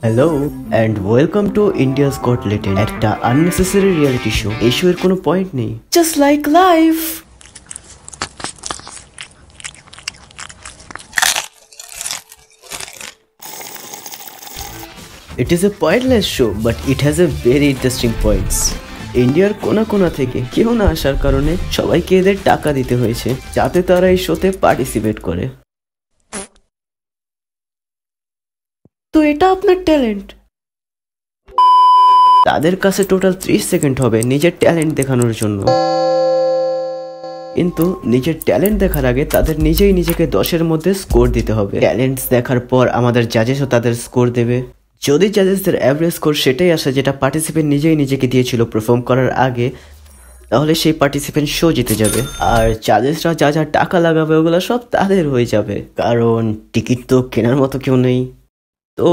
Hello and welcome to India's got latent, একটা unnecessary reality show. এই show এর কোনো পয়েন্ট নেই, just like life. It is a pointless show but it has a very interesting points. ইন্ডিয়ার কোনা কোনা থেকে কেউ না আসার কারণে সবাইকে এদের টাকা দিতে হয়েছে যাতে তারা এই শোতে পার্টিসিপেট করে। তো এটা আপনার ট্যালেন্ট। তাদের কাছে টোটাল 30 সেকেন্ড হবে নিজের ট্যালেন্ট দেখানোর জন্য, কিন্তু নিজের ট্যালেন্ট দেখার আগে তাদের নিজেই নিজেকে 10-এর মধ্যে স্কোর দিতে হবে। ট্যালেন্টস দেখার পর আমাদের জাজেসও তাদের স্কোর দেবে। যদি জাজেসদের অ্যাভারেজ স্কোর সেটাই আসে যেটা পার্টিসিপেন্ট নিজেই নিজেকে দিয়েছিল পারফর্ম করার আগে, তাহলে সেই পার্টিসিপেন্ট শো জিতে যাবে। আর জাজেসরা যা যা টাকা লাগাবে ওগুলো সব তাদের হয়ে যাবে, কারণ টিকিট তো কেনার মতো কেউ নেই। তো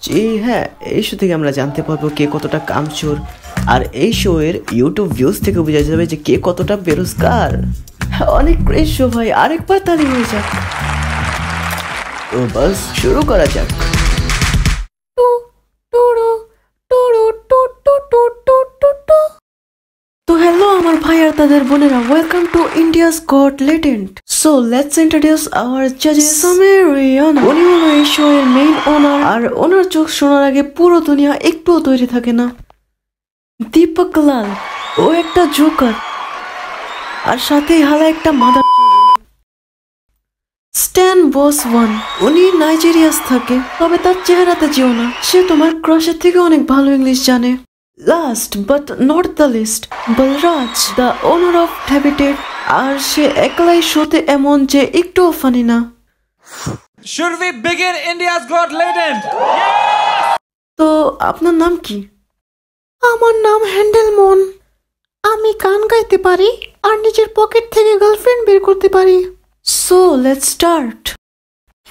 জি হ্যাঁ, এই শো থেকে আমরা জানতে পারবো কে কতটা কামচোর, আর এই শো এর ইউটিউব ভিউজ থেকে বোঝা যাবে যে কে কতটা বেরোজগার। অনেক গ্রেট শো ভাই, আরেকবার তালি হয়ে যাক। তো বাস শুরু করা যাক। তো হ্যালো আমার ভাই আর তাদের বোনেরা, welcome to India's got latent. So let's introduce our জাজেস। সামির রিয়ানা, উনি হলো এই শো এর মেইন ওনার, আর ওনার চোখ শোনার আগে পুরো দুনিয়া একটুও তৈরি থাকে না। দীপক লাল, ও একটা জোকার, আর সাথে হালা একটা মাদার। স্ট্যান বস ওয়ান, উনি নাইজেরিয়াস থাকে, তবে তার চেহারাতে যেও না, সে তোমার ক্রাশের থেকে অনেক ভালো ইংলিশ জানে। Last but not the least, Balraj, the owner of habitat, আর সে একলাই শোতে এমন যে একটুও ফানি না। Should we begin India's Got Latent? তো আপনার নাম কি? আমার নাম হ্যান্ডেলমন। আমি গান গাইতে পারি আর নিজের পকেট থেকে গার্লফ্রেন্ড বের করতে পারি। So let's start.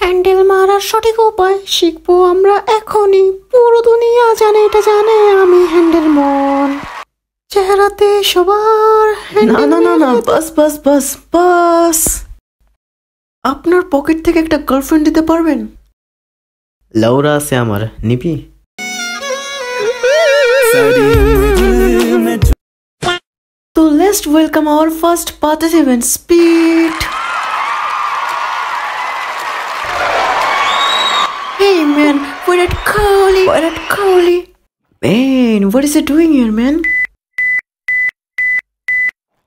হ্যান্ডেল মারার সঠিক উপায় শিখবো আমরা এখনই। পুরো দুনিয়া জানে, এটা জানে আমি হ্যান্ডেলমন। চেহারাতে সবার না না না না, বাস বাস বাস বাস। আপনার পকেট থেকে একটা গার্লফ্রেন্ড দিতে পারবেন? লাউরা আছে আমার, নিবি? তো let's welcome our first participant, speed. Hey man, Virat Kohli, Virat Kohli. Man, what is he doing here, man?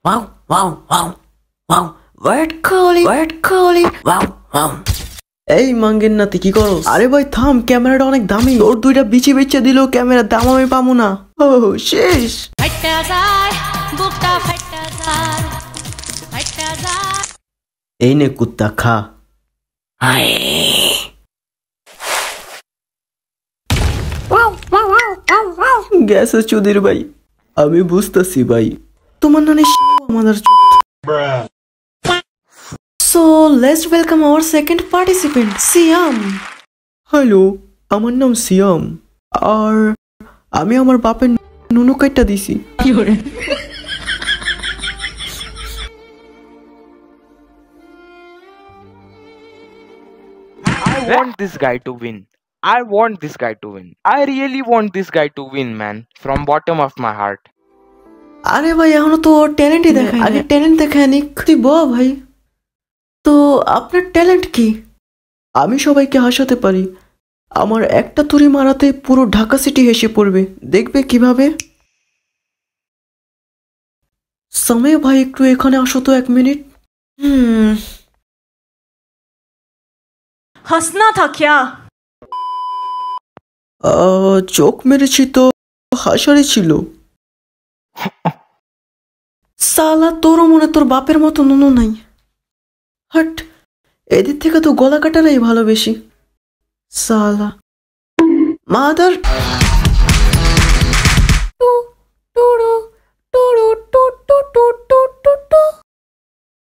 Wow, wow, wow, wow. Virat Kohli, Virat Kohli. Wow, wow. এই মাঙ্গের নাতি কি করো? আরে ভাই থাম, ক্যামেরাটা অনেক দামি। তোর দুইটা বিচি বেচে দিল, ক্যামেরার দাম আমি পাবো না। ও শেষ। এই নে কুত্তা, খা। গেছে চুদির ভাই, আমি বুঝতেছি ভাই, তোমার নানি আমাদের। So let's welcome our second participant, Siam. Hello, আমার নাম সিয়াম, আর আমি আমার বাপের নুনু কাইটা দিছি। I want this guy to win. I want this guy to win. I really want this guy to win, man. From bottom of my heart. আরে ভাই এখনো তো ট্যালেন্টই দেখায়, আগে ট্যালেন্ট দেখায় নি। তুই বল ভাই, তো আপনার ট্যালেন্ট কি? আমি সবাইকে হাসাতে পারি। আমার একটা তুড়ি মারাতে পুরো ঢাকা সিটি হেসে পড়বে, দেখবে কিভাবে। সময় ভাই একটু এখানে আসো তো 1 মিনিট। हंसना था क्या? চোখ মেরেছি তো হাসারই ছিল। সালা, তোরও মনে তোর বাপের মতো নুনু নাই। হাট, এদিক থেকে তো গলা কাটারাই ভালো বেশি। সালা মাদার।